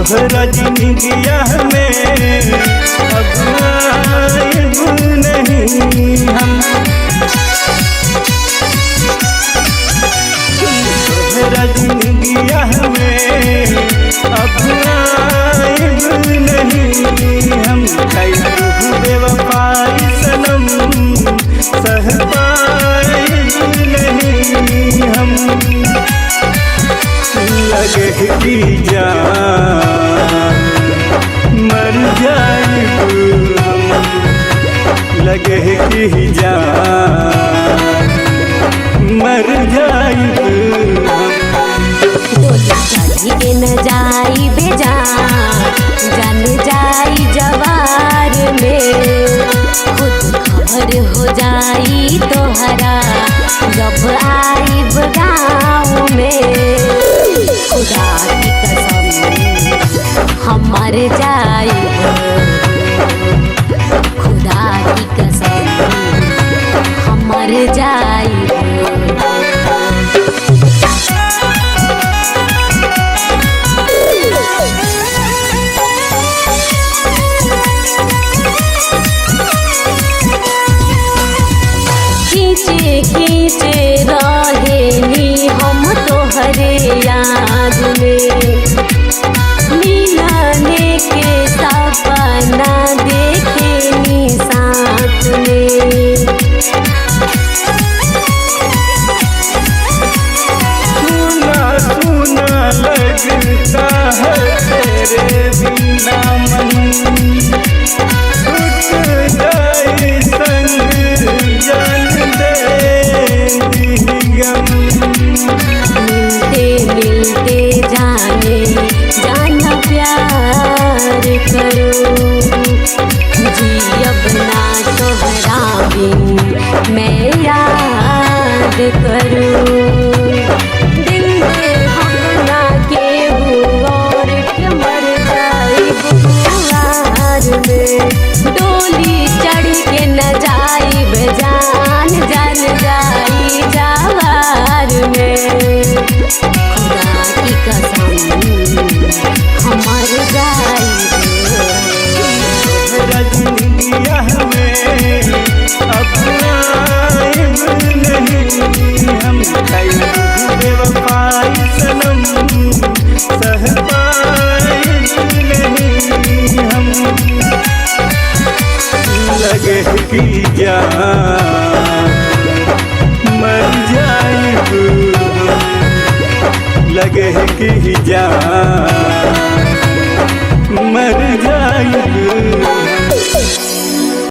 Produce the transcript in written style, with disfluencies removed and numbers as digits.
तोहरा जिंदगिया में अब आएब नहीं हम। तोहरा जिंदगिया में अब आएब नहीं हम। कैलू बेवफाई सनम सह पाएब नहीं हम। लगे कि जान मर जाएब हम। लगे कि जान मर जाएब हम। डोली के न जाई बेजान जान जाई जवार में। खुद खबर हो जाई तोहरा जब आईब गाँव में। खुदा की कसम हम मर जाइब। खुदा की कसम हम मर जाइब। खींचे खींचे रहेनी हम तोहरे याद में। मिलने के सपना देखेनी साथ में। सुना सुना लगता है तेरे बिना मन। टूट जाए संग जान दे गम। मिलते मिलते जाने जाना प्यार करो। जियब ना तोहरा बिन मैं याद करूं। दिल में हम ना केहू और के मर जाइब बुआर में। डोली चढ़ के न जाइब जान जान जाई जवार में। खुदा की कसम हम मर जाइब। तोहरा जिंदगिया में अब आएब नहीं हम। कैलू बेवफाई सनम सह पाएब नहीं हम। लगे कि जान मर जाएब हम। लगे कि जान